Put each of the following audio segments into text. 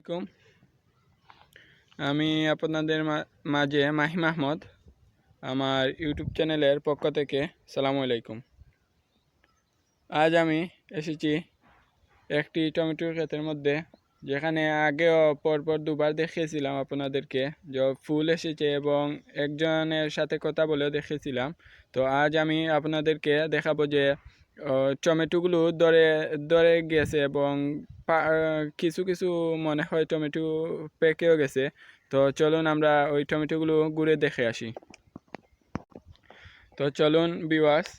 আলাইকুম। আমি আপনাদের মাঝে মাহিম আহমদ, আমার ইউটিউব চ্যানেলের পক্ষ থেকে সালামু আলাইকুম। আজ আমি এসেছি একটি টমেটোর ক্ষেতের মধ্যে, যেখানে আগেও পরপর দুবার দেখিয়েছিলাম আপনাদেরকে যে ফুল এসেছে এবং একজনের সাথে কথা বলেও দেখেছিলাম। তো আজ আমি আপনাদেরকে দেখাবো যে টমেটোগুলো ধরে গেছে এবং কিছু কিছু মনে হয় টমেটো পেকেও গেছে। তো চলুন আমরা ওই টমেটোগুলো ঘুরে দেখে আসি। তো চলুন ভিউয়ার্স,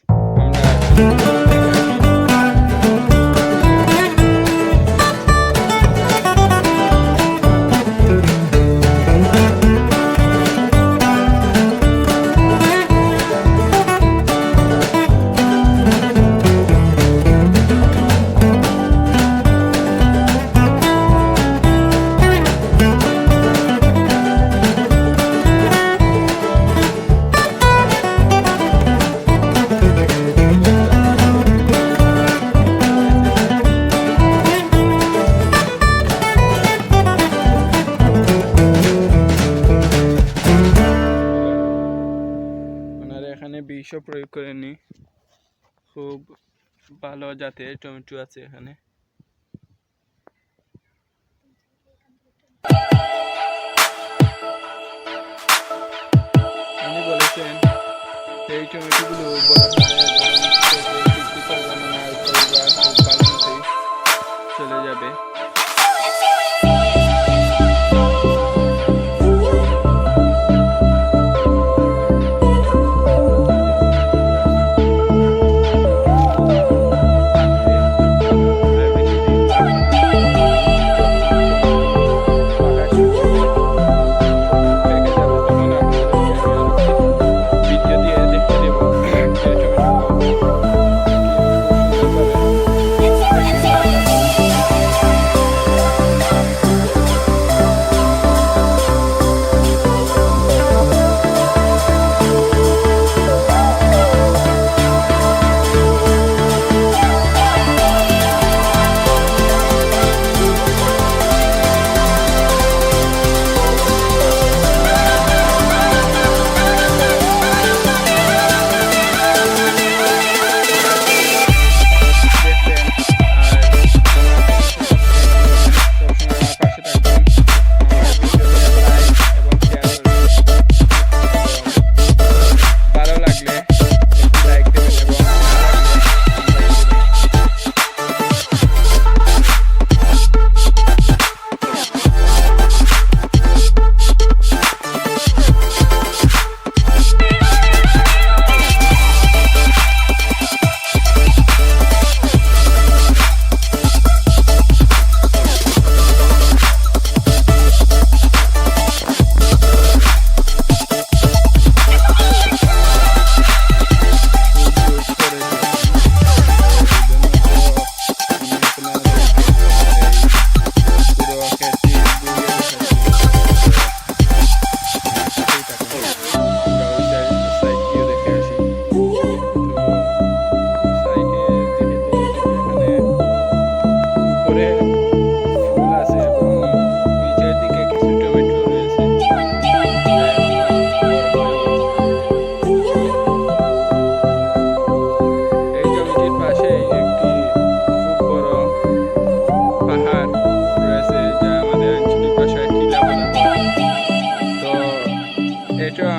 এখানে বিষও প্রয়োগ করেনি, খুব ভালো জাতের টমেটো আছে এখানে। উনি বলেছেন এই টমেটোগুলো বড় চলে যাবে।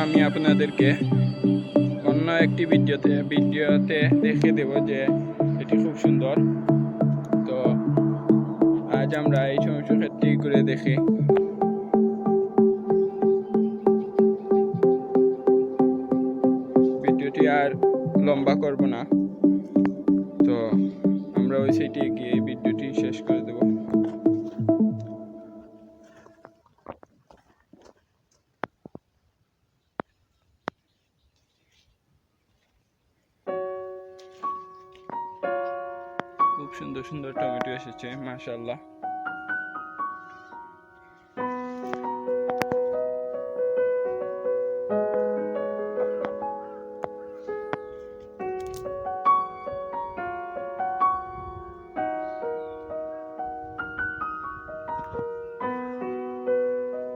আমি আপনাদেরকে অন্য একটি ভিডিওতে দেখিয়ে দেব যে এটি খুব সুন্দর। তো আজ আমরা এই টমেটো ক্ষেতটি ঘুরে দেখি। ভিডিওটি আর লম্বা করব না, তো আমরা ওই সাইডে গিয়ে ভিডিওটি শেষ করে দেব। খুব সুন্দর সুন্দর টমেটো এসেছে, মাশাআল্লাহ।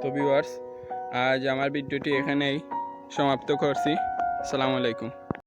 তো ভিউয়ার্স, আজ আমার ভিডিওটি এখানেই সমাপ্ত করছি। আসসালামু আলাইকুম।